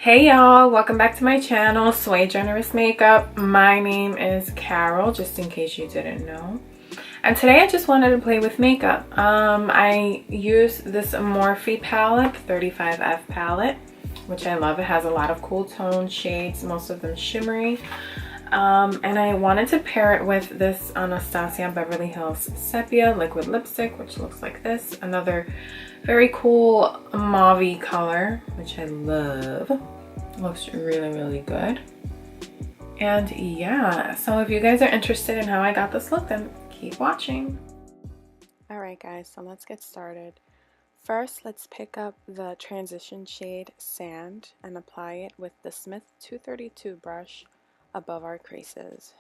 Hey y'all, welcome back to my channel, Sway Generous Makeup. My name is Carol, just in case you didn't know. And today I just wanted to play with makeup. I use this Morphe palette, 35F palette, which I love. It has a lot of cool tone shades, most of them shimmery. And I wanted to pair it with this Anastasia Beverly Hills Sepia liquid lipstick, which looks like this. Another very cool mauve color, which I love. Looks really good. And yeah, so if you guys are interested in how I got this look, then keep watching. Alright guys, so let's get started. First, let's pick up the transition shade Sand and apply it with the Smith 232 brush above our creases.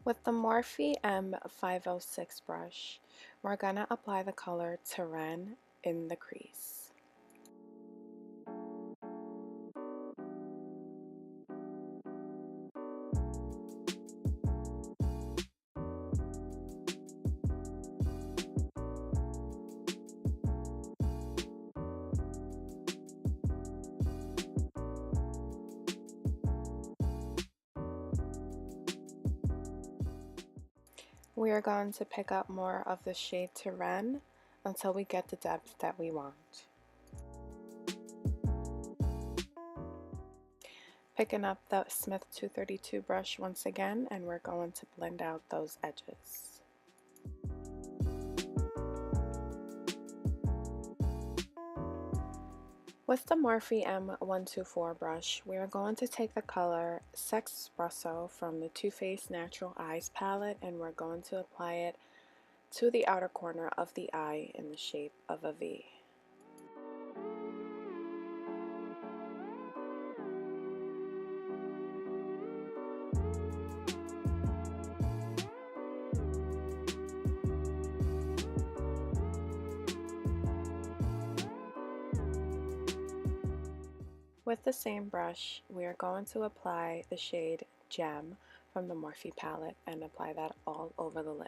With the Morphe M506 brush, we're gonna apply the color Terrain in the crease. We are going to pick up more of the shade Terrain until we get the depth that we want. Picking up the Smith 232 brush once again, and we're going to blend out those edges. With the Morphe M124 brush, we are going to take the color Sex Espresso from the Too Faced Natural Eyes palette, and we're going to apply it to the outer corner of the eye in the shape of a V. With the same brush, we are going to apply the shade Gem from the Morphe palette and apply that all over the lid.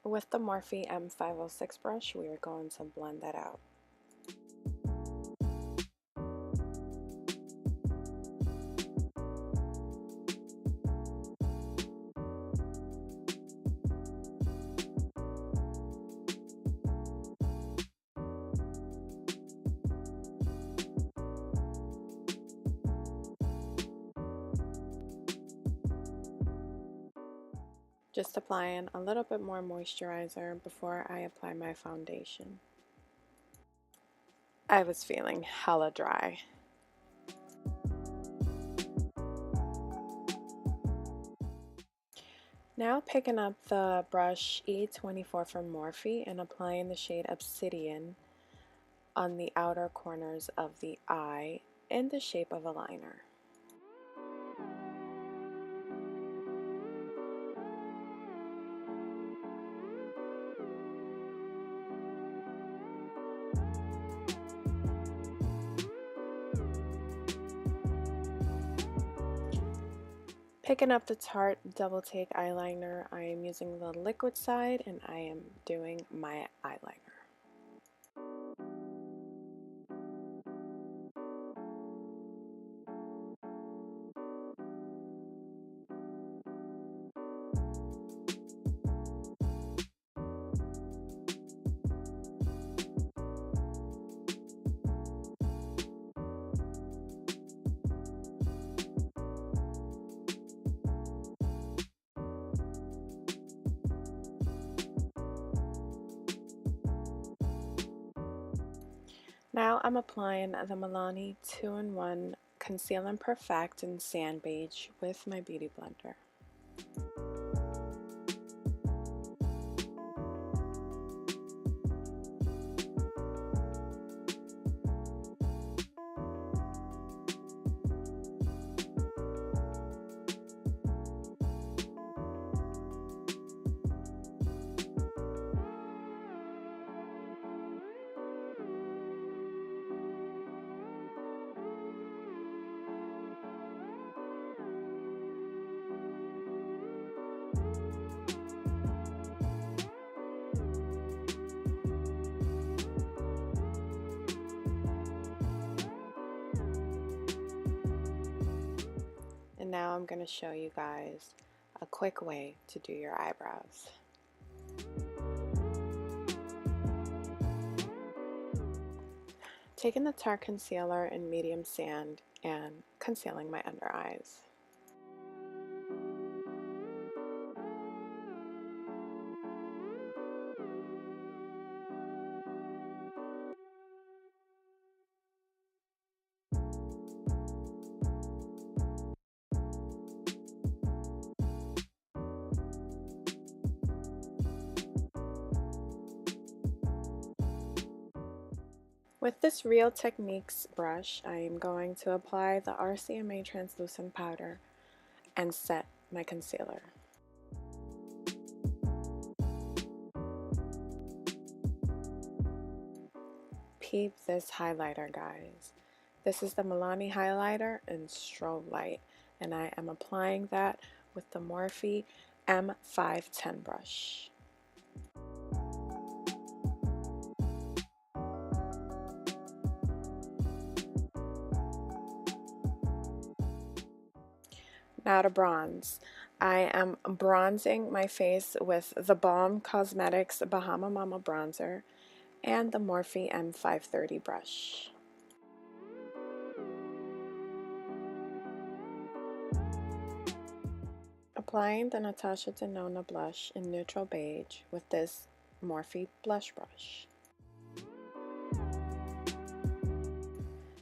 With the Morphe M506 brush, we are going to blend that out. Just applying a little bit more moisturizer before I apply my foundation. I was feeling hella dry. Now picking up the brush E24 from Morphe and applying the shade Obsidian on the outer corners of the eye in the shape of a liner. Picking up the Tarte Double Take eyeliner, I am using the liquid side and I am doing my eyeliner. Now I'm applying the Milani 2-in-1 Conceal and Perfect in Sand Beige with my Beauty Blender. And now I'm going to show you guys a quick way to do your eyebrows. Taking the Tarte concealer in medium sand and concealing my under eyes. With this Real Techniques brush, I am going to apply the RCMA translucent powder and set my concealer. Peep this highlighter, guys. This is the Milani highlighter in Strobelight, and I am applying that with the Morphe M510 brush. Now to bronze. I am bronzing my face with TheBalm Cosmetics Bahama Mama bronzer and the Morphe M530 brush. Applying the Natasha Denona blush in neutral beige with this Morphe blush brush.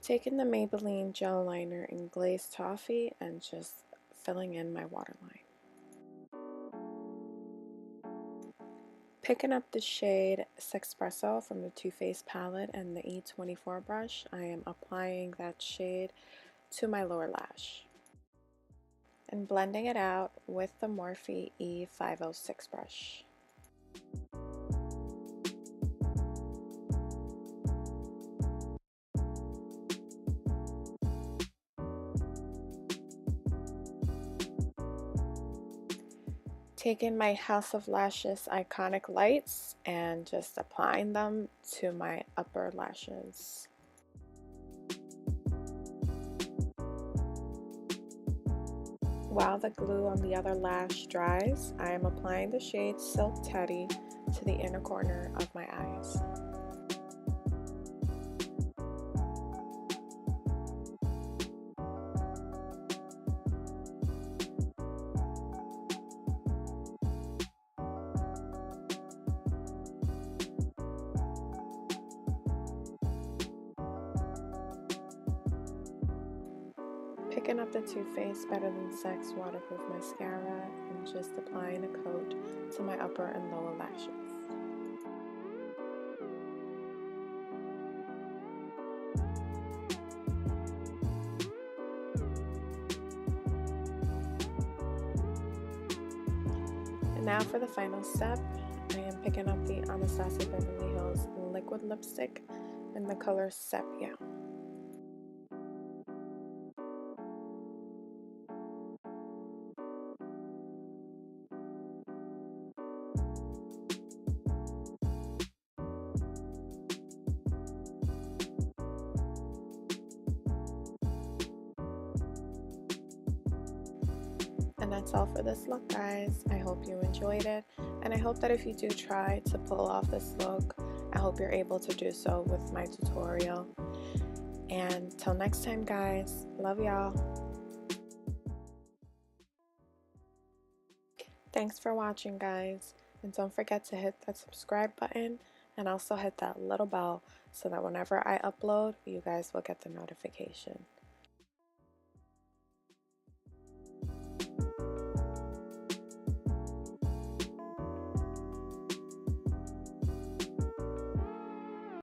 Taking the Maybelline gel liner in Glazed Toffee and just filling in my waterline. Picking up the shade Sexpresso from the Too Faced palette and the E24 brush, I am applying that shade to my lower lash. And blending it out with the Morphe E506 brush. Taking my House of Lashes Iconic Lights and just applying them to my upper lashes. While the glue on the other lash dries, I am applying the shade Silk Teddy to the inner corner of my eyes. Picking up the Too Faced Better Than Sex waterproof mascara and just applying a coat to my upper and lower lashes. And now for the final step, I am picking up the Anastasia Beverly Hills liquid lipstick in the color Sepia. And that's all for this look, guys. I hope you enjoyed it, and I hope that if you do try to pull off this look, I hope you're able to do so with my tutorial. And till next time, guys, love y'all. Thanks for watching, guys, and don't forget to hit that subscribe button and also hit that little bell so that whenever I upload, you guys will get the notification.